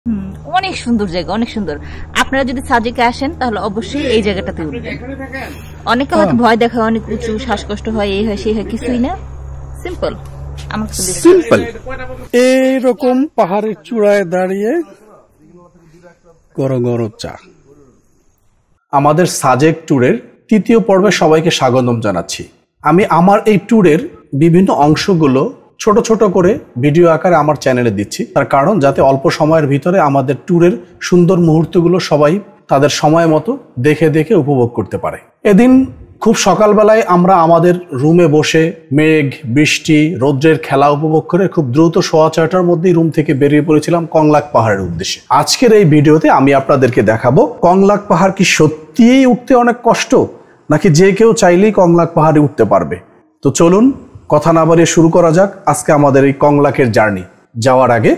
অনেক সুন্দর জায়গা, অনেক সুন্দর। আপনারা যদি সাজেকে আসেন তাহলে অবশ্যই এই জায়গাটাতে উঠবেন। অনেকে হয়তো ভয় দেখায়, অনেক উঁচু, শ্বাসকষ্ট হয়, এই হয় সেই হয়, কিছুই না, সিম্পল। সিম্পল এইরকম পাহাড়ের চূড়ায় দাঁড়িয়ে গরম গরম চা। আমাদের সাজেক ট্যুরের তৃতীয় পর্বে সবাইকে স্বাগতম জানাচ্ছি। আমি আমার এই ট্যুরের বিভিন্ন অংশগুলো ছোট ছোট করে ভিডিও আকারে আমার চ্যানেলে দিচ্ছি, তার কারণ যাতে অল্প সময়ের ভিতরে আমাদের ট্যুরের সুন্দর মুহূর্তগুলো সবাই তাদের সময় মতো দেখে দেখে উপভোগ করতে পারে। এদিন খুব সকালবেলায় আমরা আমাদের রুমে বসে মেঘ, বৃষ্টি, রৌদ্রের খেলা উপভোগ করে খুব দ্রুত 6:15টার মধ্যেই রুম থেকে বেরিয়ে পড়েছিলাম কংলাক পাহাড়ের উদ্দেশ্যে। আজকের এই ভিডিওতে আমি আপনাদেরকে দেখাবো কংলাক পাহাড় কি সত্যিই উঠতে অনেক কষ্ট, নাকি যে কেউ চাইলেই কংলাক পাহাড়ে উঠতে পারবে। তো চলুন কথা না বাড়িয়ে শুরু করা যাক আজকে আমাদের এই কংলাকের জার্নি। যাওয়ার আগে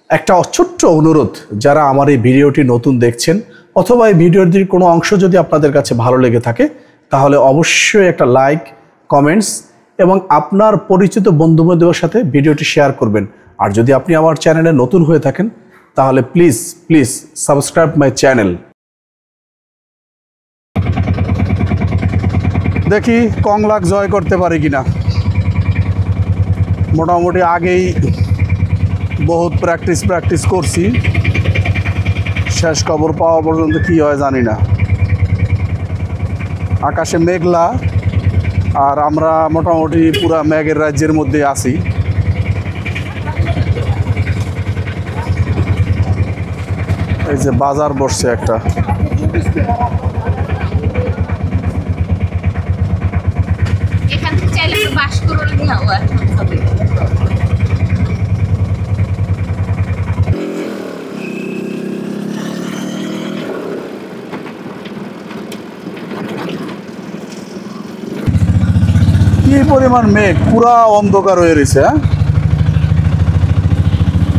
একটা ছোট্ট অনুরোধ, যারা আমার এই ভিডিওটি নতুন দেখছেন অথবা এই ভিডিওটির কোনো অংশ যদি আপনাদের কাছে ভালো লেগে থাকে তাহলে অবশ্যই একটা লাইক, কমেন্টস এবং আপনার পরিচিত বন্ধু-বান্ধবের সাথে ভিডিওটি শেয়ার করবেন। আর যদি আপনি আমার চ্যানেলে নতুন হয়ে থাকেন তাহলে please please subscribe my channel. দেখি কংলাক জয় করতে পারি কিনা। মোটামুটি আগেই বহুত প্র্যাকটিস করছি, শেষ খবর পাওয়া পর্যন্ত কি হয় জানি না। আকাশে মেঘলা, আর আমরা মোটামুটি পুরা মেঘের রাজ্যের মধ্যে আছি। এই যে বাজার বসছে একটা, কি পরিমাণ মেঘ, পুরা অন্ধকার হয়ে রয়েছে।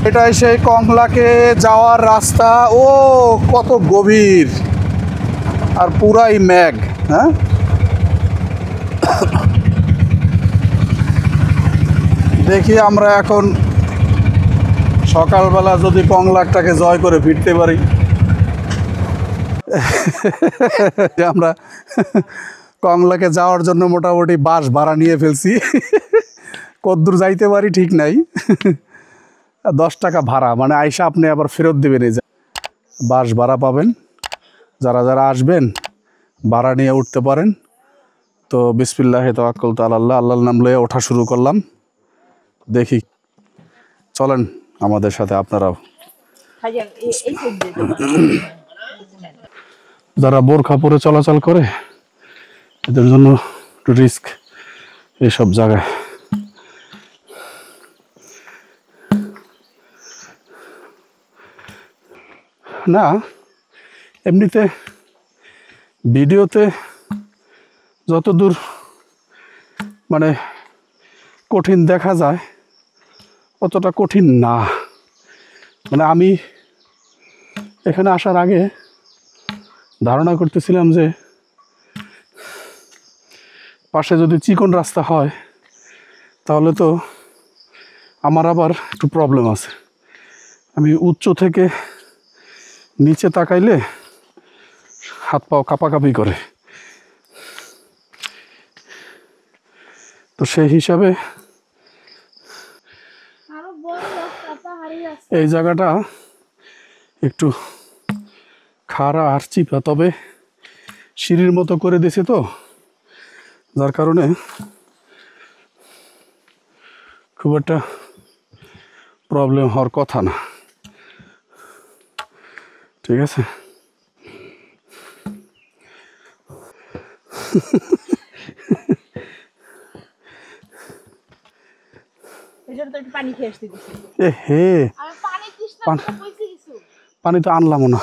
এটাই সেই কংলাকে যাওয়ার রাস্তা। ও কত গভীর, আর পুরাই মেঘ। হ্যাঁ, দেখি আমরা এখন সকালবেলা যদি কংলাকটাকে জয় করে ফিরতে পারি। আমরা কংলাকে যাওয়ার জন্য মোটামুটি বাস ভাড়া নিয়ে ফেলছি। কতদূর যাইতে পারি ঠিক নাই। 10 টাকা ভাড়া, মানে আইসা আপনি আবার ফেরত দেবেন। এই বাস ভাড়া পাবেন, যারা যারা আসবেন ভাড়া নিয়ে উঠতে পারেন। তো বিসমিল্লাহি তাওয়াক্কালতু আলাল্লাহ, আল্লাহর নাম লয়ে ওঠা শুরু করলাম। দেখি, চলেন আমাদের সাথে আপনারাও। যারা বোরখা পরে চলাচল করে এদের জন্য একটু রিস্ক এইসব জায়গায়। না, এমনিতে ভিডিওতে যতদূর মানে কঠিন দেখা যায় অতটা কঠিন না। মানে আমি এখানে আসার আগে ধারণা করতেছিলাম যে পাশে যদি চিকন রাস্তা হয় তাহলে তো আমার আবার একটু প্রবলেম আছে। আমি উচ্চ থেকে নিচে তাকাইলে হাত পাও কাঁপাকাঁপি করে। তো সেই হিসাবে এই জায়গাটা একটু খাড়া আর চিপা, তবে সিঁড়ির মতো করে দিয়েছে তো, যার কারণে খুব একটা প্রবলেম হওয়ার কথা না। ঠিক আছে, পানি তো আনলাম না,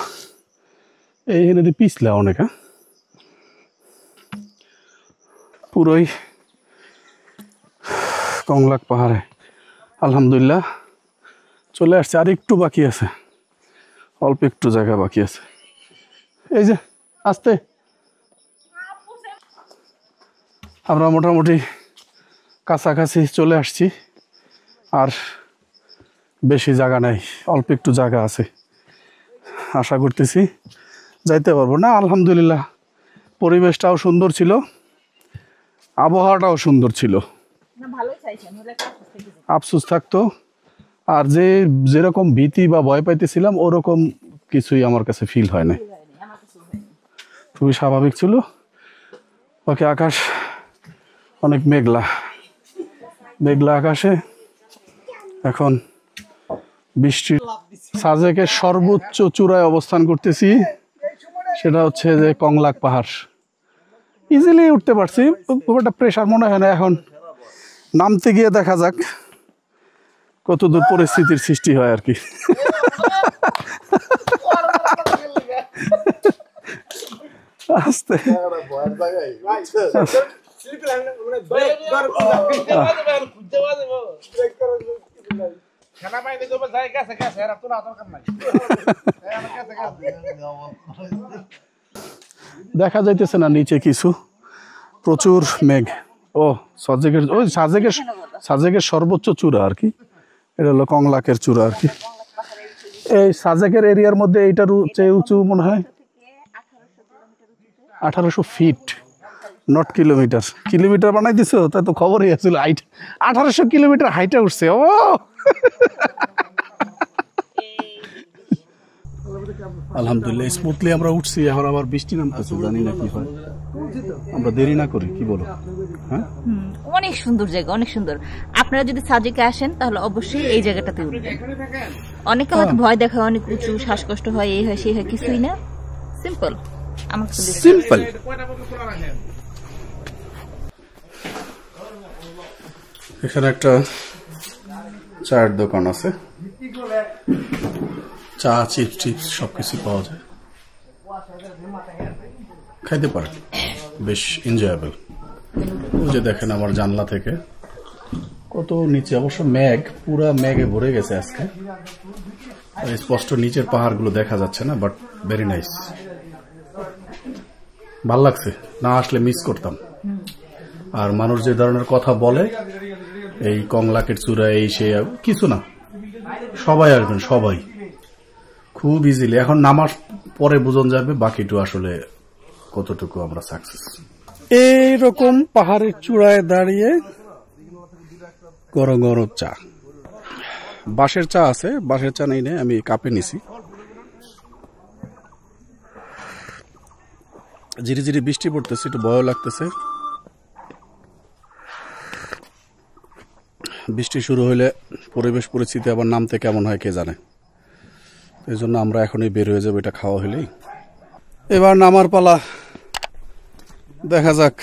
এইখানে পিছলা অনেক। পুরোই কংলাক পাহাড়ে আলহামদুলিল্লাহ চলে আসছে। আর একটু বাকি আছে, অল্প একটু জায়গা বাকি আছে। এই যে আস্তে আমরা মোটামুটি কাছাকাছি চলে আসছি। আর বেশি জায়গা নাই, অল্প একটু জায়গা আছে। আশা করতেছি যাইতে পারবো না। আলহামদুলিল্লাহ পরিবেশটাও সুন্দর ছিল, আবহাওয়াটাও সুন্দর ছিল। আফসোস থাকতো আর যেরকম ভীতি বা ভয় পাইতেছিলাম ওরকম কিছুই আমার কাছে ফিল হয় না, খুবই স্বাভাবিক ছিল। ওকে আকাশ অনেক মেঘলা মেঘলা আকাশে এখন বৃষ্টির। সাজেকের সর্বোচ্চ চূড়ায় অবস্থান করতেছি, সেটা হচ্ছে যে কংলাক পাহাড়। ইজিলি উঠতে পারছি, খুব একটা প্রেশার মনে হয় না। এখন নামতে গিয়ে দেখা যাক কতদূর পরিস্থিতির সৃষ্টি হয় আর কি। আস্তে দেখা যাইতেছে না নিচে কিছু, প্রচুর মেঘ। ও সাজেকের ওই সাজেকের সর্বোচ্চ চূড়া আর কি, এটা হলো কংলাকের চূড়া আর কি। এই সাজেকের এরিয়ার মধ্যে এইটার চেয়ে উঁচু মনে হয় 1800 ফিট, নট কিলোমিটার। কিলোমিটার বানাই দিছো, তাই তো খবরই আসছিল। 1800 কিলোমিটার হাইটে উঠছে। ও আলহামদুলিল্লাহ স্মুথলি আমরা উঠছি। এখন আবার বৃষ্টি নামতেছে, জানি না কি হয়। আমরা দেরি না করি, কি বলো? হ্যাঁ, অনেক সুন্দর জায়গা, অনেক সুন্দর। আপনারা যদি সাজেকে আসেন তাহলে অবশ্যই এই জায়গাটাতে উঠবেন। অনেকে হয়তো ভয় দেখায়, অনেক উঁচু, শ্বাসকষ্ট হয়, এই হয় সেই হয়, কিছুই না, সিম্পল। সিম্পল। এখানে একটা চায়ের দোকান আছে, চা, চিপস টিপস সবকিছু পাওয়া যায়, খাইতে পারেন, বেশ এনজয়েবল। ওই যে দেখেন আমার জানলা থেকে কত নিচে, অবশ্য মেঘ, পুরা মেঘে ভরে গেছে আজকে, স্পষ্ট নিচের পাহাড়গুলো দেখা যাচ্ছে না, বাট ভেরি নাইস, ভাল লাগছে। না আসলে মিস করতাম। আর মানুষ যে ধরনের কথা বলে এই কংলাকের চূড়া, এই সে কিছু না, সবাই আসবেন, সবাই খুব ইজিলি। এখন নামার পরে বুঝন যাবে বাকিটু আসলে কতটুকু আমরা সাকসেস। এইরকম পাহাড়ের চূড়ায় দাঁড়িয়ে গরম গরম চা, বাঁশের চা আছে, বাঁশের চা নেই, আমি কাপে নিছি। ধীরে ধীরে বৃষ্টি পড়তেছে, একটু ভয় লাগতেছে। বৃষ্টি শুরু হলে পরিবেশ পরিস্থিতি আবার নামতে কেমন হয় কে জানে। এই জন্য আমরা এখনই বের হয়ে যাবো, এটা খাওয়া হলেই। এবার নামার পালা, দেখা যাক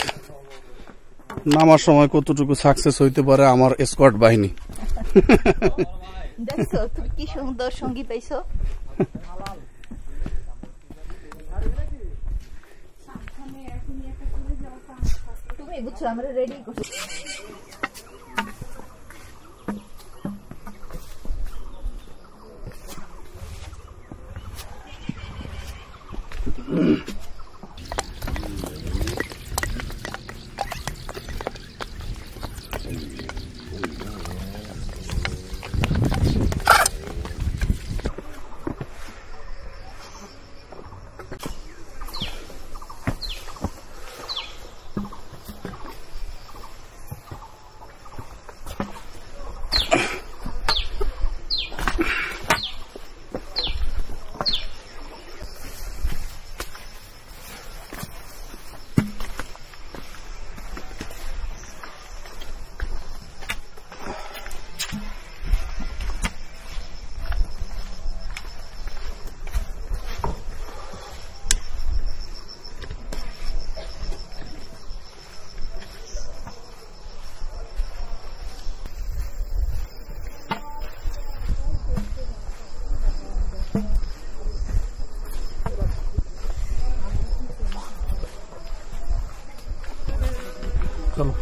নামার সময় কতটুকু সাকসেস হইতে পারে আমার স্কোয়াড বাহিনী। দেখছো তুমি কি সুন্দর সঙ্গী পাইছো। তুমি বুঝছো আমরা রেডি করছি। চলো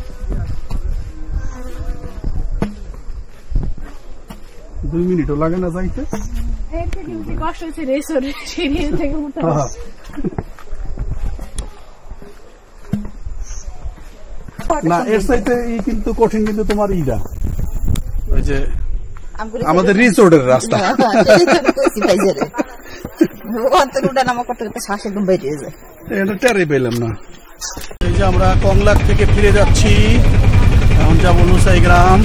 2 মিনিটও লাগে না যাইতে। কষ্ট হচ্ছে থেকে উঠতে না, এর চাইতে কিন্তু কঠিন, কিন্তু তোমার ইটা ওই যে আমাদের রিসোর্টের রাস্তা ওখান থেকে উঠে নামা করতে করতে শ্বাস একদম বেরিয়ে যায়। এটা টেরই পেলাম না। এই যে আমরা কংলাক থেকে ফিরে যাচ্ছি, এখন যাবো নুসাই গ্রাম।